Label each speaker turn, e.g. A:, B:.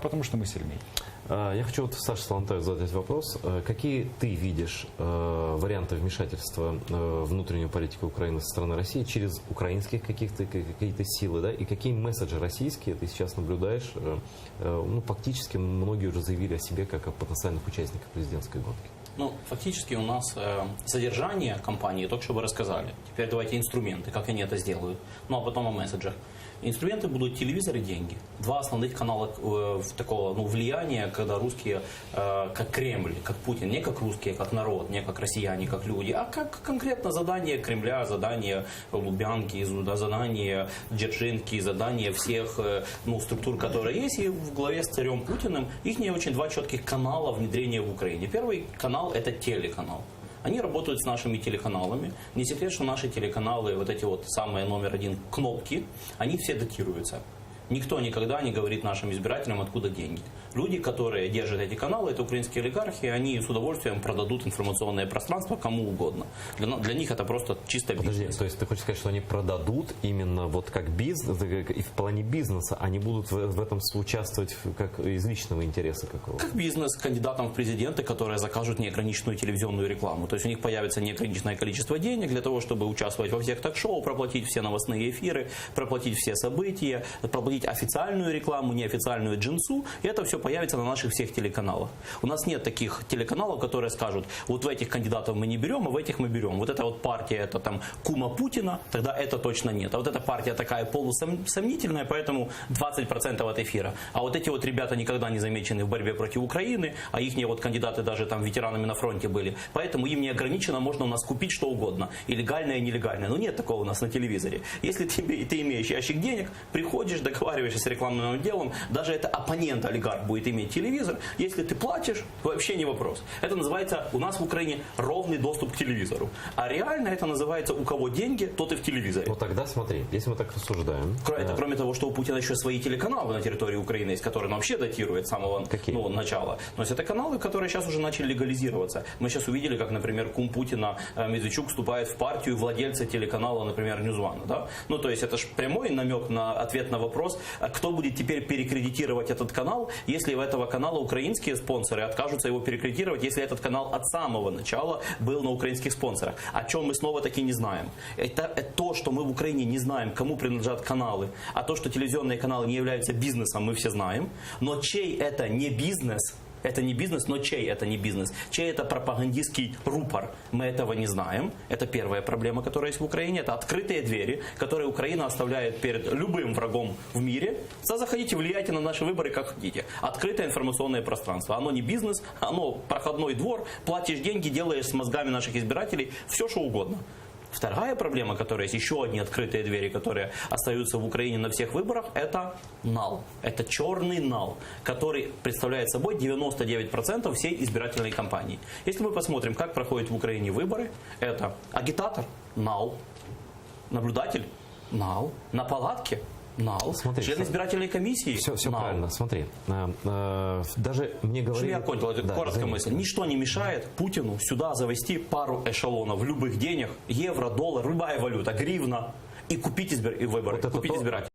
A: потому что мы сильнее.
B: Я хочу вот Саше Салантаеву задать вопрос. Какие ты видишь варианты вмешательства в внутреннюю политику Украины со стороны России через украинских какие-то силы, да? И какие месседжи российские ты сейчас наблюдаешь? Ну, фактически многие уже заявили о себе как о потенциальных участниках президентской гонки.
C: Ну, фактически у нас содержание кампании только что вы рассказали. Теперь давайте инструменты, как они это сделают. Ну, а потом о месседжах. Инструменты будут телевизор и деньги. Два основных канала такого влияния, когда русские, как Кремль, как Путин, не как русские, как народ, не как россияне, как люди, а как конкретно задание Кремля, задание Лубянки, задание Дзержинки, задание всех структур, которые есть. И в главе с царем Путиным их не очень два четких канала внедрения в Украине. Первый канал – это телеканал. Они работают с нашими телеканалами. Не секрет, что наши телеканалы, вот эти вот самые номер один кнопки, они все датируются. Никто никогда не говорит нашим избирателям, откуда деньги. Люди, которые держат эти каналы, это украинские олигархи, они с удовольствием продадут информационное пространство кому угодно. Для них это просто чисто бизнес.
B: Подожди, то есть ты хочешь сказать, что они продадут именно вот как бизнес, и в плане бизнеса, они будут в этом участвовать как из личного интереса какого-то?
C: Как бизнес кандидатам в президенты, которые закажут неограниченную телевизионную рекламу. То есть у них появится неограниченное количество денег для того, чтобы участвовать во всех ток-шоу, проплатить все новостные эфиры, проплатить все события, проплатить официальную рекламу, неофициальную джинсу, и это все появится на наших всех телеканалах. У нас нет таких телеканалов, которые скажут, вот в этих кандидатов мы не берем, а в этих мы берем. Вот эта вот партия, это там кума Путина, тогда это точно нет. А вот эта партия такая полусомнительная, поэтому 20% от эфира. А вот эти вот ребята никогда не замечены в борьбе против Украины, а их вот кандидаты даже там ветеранами на фронте были. Поэтому им неограниченно можно у нас купить что угодно. И легальное, и нелегальное. Но нет такого у нас на телевизоре. Если ты имеешь ящик денег, приходишь, договариваешься с рекламным отделом, даже это оппонент олигарх будет иметь телевизор, если ты платишь, вообще не вопрос. Это называется у нас в Украине ровный доступ к телевизору. А реально это называется у кого деньги, тот и в телевизоре.
B: Ну тогда смотри, если мы так рассуждаем.
C: Кроме того, что у Путина еще свои телеканалы на территории Украины есть, которые он вообще датирует с самого начала. Но это каналы, которые сейчас уже начали легализироваться. Мы сейчас увидели, как, например, кум Путина Медведчук вступает в партию владельца телеканала, например, Ньюзвана. Да? Ну, то есть это же прямой намек на ответ на вопрос, кто будет теперь перекредитировать этот канал, если у этого канала украинские спонсоры откажутся его перекредитировать, если этот канал от самого начала был на украинских спонсорах. О чем мы снова таки не знаем. Это то, что мы в Украине не знаем, кому принадлежат каналы, а то, что телевизионные каналы не являются бизнесом, мы все знаем. Но чей это не бизнес? Это не бизнес, но чей это не бизнес? Чей это пропагандистский рупор? Мы этого не знаем. Это первая проблема, которая есть в Украине. Это открытые двери, которые Украина оставляет перед любым врагом в мире. Заходите, влияйте на наши выборы, как хотите. Открытое информационное пространство. Оно не бизнес, оно проходной двор. Платишь деньги, делаешь с мозгами наших избирателей все, что угодно. Вторая проблема, которая есть, еще одни открытые двери, которые остаются в Украине на всех выборах, это нал. Это черный нал, который представляет собой 99% всей избирательной кампании. Если мы посмотрим, как проходят в Украине выборы, это агитатор – нал, наблюдатель – нал, на палатке – нал, член избирательной комиссии.
B: Все правильно, смотри. Даже мне говорили...
C: Я кончил, короткая мысль. Ничто не мешает Путину сюда завести пару эшелонов любых денег, евро, доллар, любая валюта, гривна, и купить выборы, купить избирателей.